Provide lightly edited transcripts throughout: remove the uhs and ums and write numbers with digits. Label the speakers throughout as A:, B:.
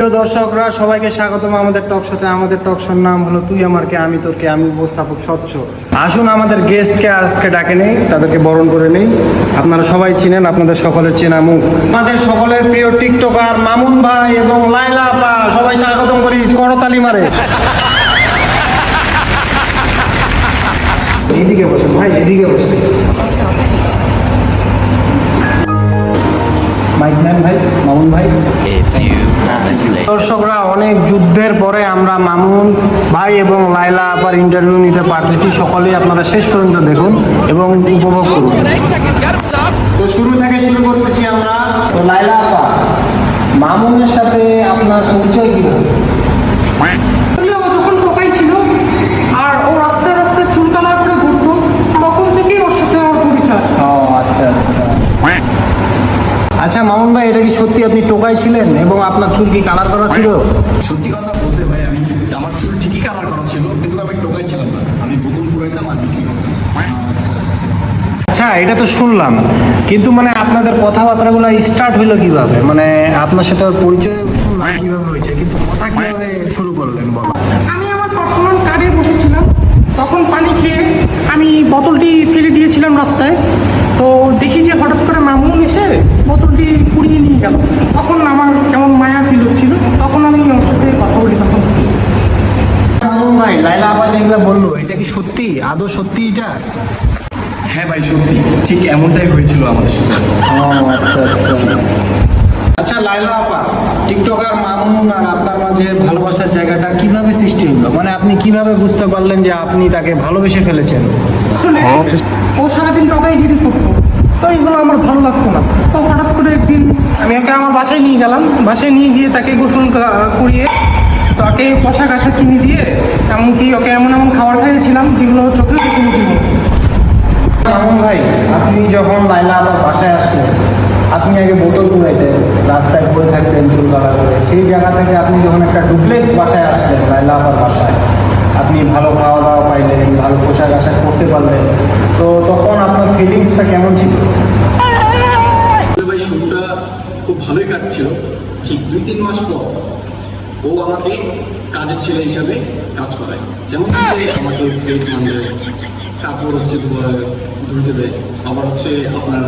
A: প্রিয় দর্শকরা সবাইকে স্বাগতম আমাদের টক শোতে। আমাদের টক শোর নাম হলো তুই আমার কে আমি তোর কে, আমি উপস্থাপক স্বচ্ছ। আসুন আমাদের গেস্টকে আজকে ডাকে নেই, তাদেরকে বরণ করে নেই। আপনারা সবাই চিনেন, আপনাদের সকলের চেনা মুখ, আমাদের সকলের প্রিয় টিকটকার মামুন ভাই এবং লাইলা আপা। সবাই স্বাগতম করি, করতালি মারে। এইদিকে বসেন ভাই, এদিকে বসেন। মাইক নেন ভাই, মামুন ভাই। দর্শকরা, অনেক যুদ্ধের পরে আমরা মামুন ভাই এবং লাইলা আপার ইন্টারভিউ নিতে পারতেছি। সকলেই আপনারা শেষ পর্যন্ত দেখুন এবং উপভোগ করুন। তো শুরু থেকে শুরু করতেছি আমরা। তো লাইলা আপা, মামুনের সাথে আপনার পরিচয় কিভাবে?
B: যখন টোকাই ছিল আর ও রাস্তায় রাস্তায় চুল কালার করে ঘুরতো, তখন থেকেই ওর সাথে আমার পরিচয়।
A: ও আচ্ছা আচ্ছা আচ্ছা। মামুন ভাই, এটা কি সত্যি আপনি টোকাই ছিলেন এবং আপনার চুল কি কালার করা ছিল?
C: সত্যি কথা বলতে ভাই, আমি আমার চুল ঠিকই কালার করা ছিল, কিন্তু আমি টোকাই ছিলাম না। আমি বকুল পুরাইতাম আর বিক্রি করতাম।
A: আচ্ছা, এটা তো শুনলাম, কিন্তু মানে আপনাদের কথাবার্তাগুলো স্টার্ট হইলো কিভাবে? মানে আপনার সাথে ওর পরিচয় শুনলাম কিভাবে হয়েছে, কিন্তু কথা কিভাবে শুরু করলেন বলো?
B: আমি আমার পার্সোনাল কারে বসেছিলাম, তখন পানি খেয়ে আমি বোতলটি ফেলে দিয়েছিলাম রাস্তায়। তো দেখি যে হঠাৎ করে মামুন এসে বোতলটি কুড়িয়ে নিয়ে গেল। তখন আমার কেমন মায়া ফিল হচ্ছিল, তখন আমি ওর সাথে কথা বলি। তখন
A: মামুন ভাই, লাইলা আপা যেগুলো বললো, এটা কি সত্যি? আদৌ সত্যি এটা?
C: হ্যাঁ ভাই, সত্যি ঠিক এমনটাই হয়েছিল আমাদের সাথে।
A: আচ্ছা আচ্ছা আচ্ছা। লাইলা আপা, টিকটকার মামুন আর আপনার মাঝে ভালোবাসার জায়গাটা কিভাবে সৃষ্টি হলো? মানে আপনি কিভাবে বুঝতে পারলেন যে আপনি তাকে ভালোবেসে ফেলেছেন?
B: আসলে ও সারাদিন টোকাই গিরি করতো, তো এইগুলো আমার ভালো লাগতো না। তো হঠাৎ করে একদিন আমি ওকে আমার বাসায় নিয়ে গেলাম। বাসায় নিয়ে গিয়ে তাকে গোসল করিয়ে তাকে পোশাক আশাক কিনে দিয়ে, এমনকি ওকে এমন এমন খাবার খাইয়েছিলাম যেগুলো চোখে দেখিনি দিব।
A: মামুন ভাই, আপনি যখন লাইলা আপার বাসায় আসলেন, আপনি আগে বোতল কুড়াইতেন, রাস্তায় পড়ে থাকতেন চুল কালা করে। সেই জায়গা থেকে আপনি যখন একটা ডুপ্লেক্স বাসায় আসলেন, লাইলা আপার বাসায়, আপনি ভালো খাওয়া দাওয়া পাইলেন, ভালো পোশাক আশাক করতে পারলেন, তো তখন আপনার ফিলিংসটা কেমন ছিল?
C: ভাই শুরুটা খুব ভালোই কাটছিল। ঠিক 2-3 মাস পর ও আমাকে কাজের ছেলে হিসাবে কাজ করায়। যেমন সে আমাকে প্লেট মাঞ্জায়, কাপড় হচ্ছে ধুতে দেয়, আবার হচ্ছে আপনার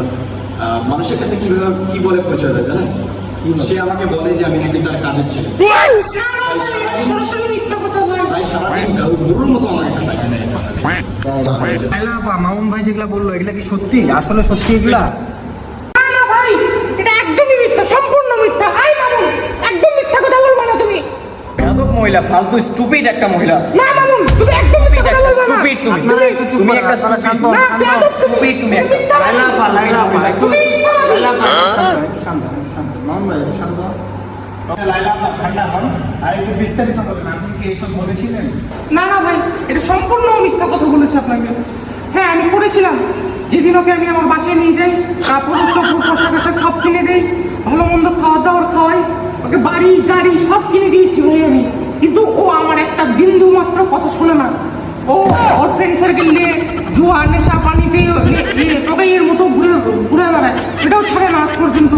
C: মানুষের কাছে কীভাবে কী বলে পরিচয় দেয় জানেন? সে আমাকে বলে যে আমি নাকি তার কাজের ছেলে।
B: সরাসরি মিথ্যা কথা ভাই।
C: তাই সারাদিন গরুর মতো আমাকে খাটায়।
A: লাইলা আপা, মামুন ভাই যেগুলা বললো, এগুলা কি সত্যি? আসলে সত্যি এগুলা?
B: না না ভাই, এটা একদমই মিথ্যা, সম্পূর্ণ মিথ্যা। আই মামুন, একদম মিথ্যা কথা বলবা না তুমি।
D: বেয়াদব মহিলা, ফালতু স্টুপিড একটা মহিলা।
B: না মামুন, তুমি একদম মিথ্যা কথা বলবা না।
D: স্টুপিড তুমি।
A: আপনারা একটু চুপ
D: তুমি
A: করেন,
D: একটা
A: আপনারা শান্ত
D: stupid।
A: হন,
B: না,
A: শান্ত হন।
B: বেয়াদব তুমি।
D: stupid তুমি একটা।
B: মিথ্যা কথা
A: লাইলা আপা, লাইলা আপা, একটু
B: তুমি মিথ্যা কথা
A: লাইলা আপা, একটু শান্ত হন, একটু শান্ত হন, একটু শান্ত হন। মামুন ভাই, একটু শান্ত হন। লাইলা আপা, ঠান্ডা হন আর একটু বিস্তারিত বলেন, আপনি কি এইসব বলেছিলেন?
B: না না ভাই, এটা সম্পূর্ণ মিথ্যা কথা বলেছে আপনাকে। হ্যাঁ, আমি করেছিলাম। যেদিন ওকে আমি আমার বাসায় নিয়ে যাই, কাপড় চোপড় পোশাক আশাক সব কিনে দেই, ভালো মন্দ খাওয়া দাওয়ার খাওয়াই, ওকে বাড়ি গাড়ি সব কিনে দিয়েছি ভাই আমি। কিন্তু ও আমার একটা বিন্দু মাত্র কথা শোনে না। ও ওর ফ্রেন্ড সার্কেল নিয়ে জুয়া নেশা পানিতে টোকাইয়ের মতো ঘুরে ঘুরে বেড়ায়, এটাও ছাড়ে না আজ পর্যন্ত।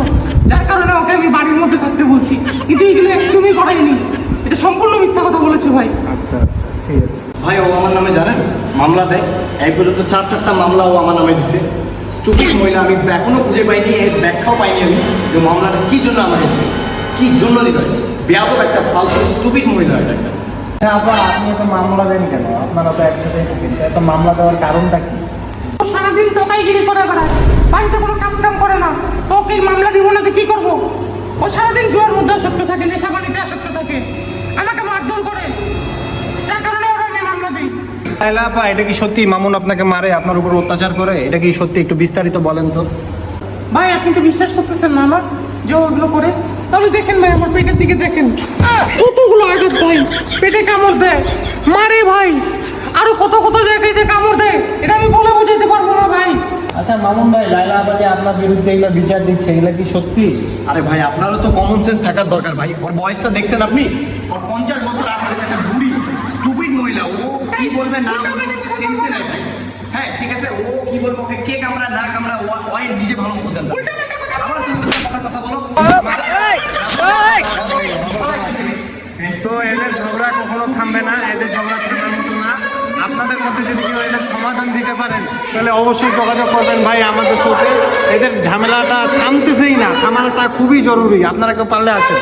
B: যার কারণে ওকে আমি বাড়ির মধ্যে থাকতে বলছি, কিন্তু এগুলো একদমই করাইনি। এটা সম্পূর্ণ মিথ্যা কথা বলেছে ভাই।
A: আচ্ছা আচ্ছা, ঠিক আছে।
C: ভাই, ও আমার নামে জানেন মামলা দেয়। এই পর্যন্ত 4-4টা মামলা ও আমার নামে দিছে। স্টুপিড মহিলা, আমি এখনো খুঁজে পাইনি, এর ব্যাখ্যাও পাইনি আমি যে মামলাটা কি জন্য আমাকে দিছে, কি জন্য দিল। বেয়াদব একটা ফালতু স্টুপিড মহিলা এটা একটা।
A: আচ্ছা আপা, আপনি এত মামলা দেন কেন? আপনারা তো একসাথে থাকেন, এত মামলা দেওয়ার কারণটা কি?
B: ও সারাদিন টোকাইগিরি করে বেড়ায়, বাড়িতে কোনো কাজ কাম করে না। তো ওকে মামলা দিব না তো কি করবো? ও সারাদিন জুয়ার মধ্যে আসক্ত থাকে, নেশা পানিতে আসক্ত থাকে, আমাকে মারধর করে, যার কারণে ওরা আমি মামলা দিই।
A: লাইলা আপা, এটা কি সত্যি মামুন আপনাকে মারে, আপনার উপর অত্যাচার করে? এটা কি সত্যি? একটু বিস্তারিত বলেন তো।
B: ভাই, আপনি তো বিশ্বাস করতেছেন না আমার যে ওগুলো করে? তাহলে দেখেন ভাই, আমার পেটের দিকে দেখেন, কতগুলো আঘাত ভাই, পেটে কামড় দেয়, মারে ভাই, আরো কত কত জায়গায় যে কামড় দেয়, এটা আমি বলে বোঝাতে পারবো না ভাই।
A: আচ্ছা মামুন ভাই, লাইলা আপা যে আপনার বিরুদ্ধে এগুলো বিচার দিচ্ছে, এগুলো কি সত্যি?
C: আরে ভাই, আপনারও তো কমন সেন্স থাকার দরকার ভাই। ওর বয়সটা দেখছেন আপনি? ওর 50 বছর আগে একটা বুড়ি স্টুপিড মহিলা। ও কি বলবে না সেন্সে নাই ভাই। হ্যাঁ ঠিক আছে, ও কি বলবো, ওকে কে কামড়া না কামড়া ও নিজে ভালো মতো জানবে।
B: উল্টাপাল্টা কথা
C: আবার তুমি একটা কথা বলো।
A: তো এদের ঝগড়া কখনো থামবে না, এদের ঝগড়া থামার মতো না। আপনাদের মধ্যে যদি কেউ এদের সমাধান দিতে পারেন তাহলে অবশ্যই যোগাযোগ করবেন ভাই আমাদের সাথে। এদের ঝামেলাটা থামতেছেই না, থামানোটা খুবই জরুরি, আপনারা কেউ পারলে আসেন।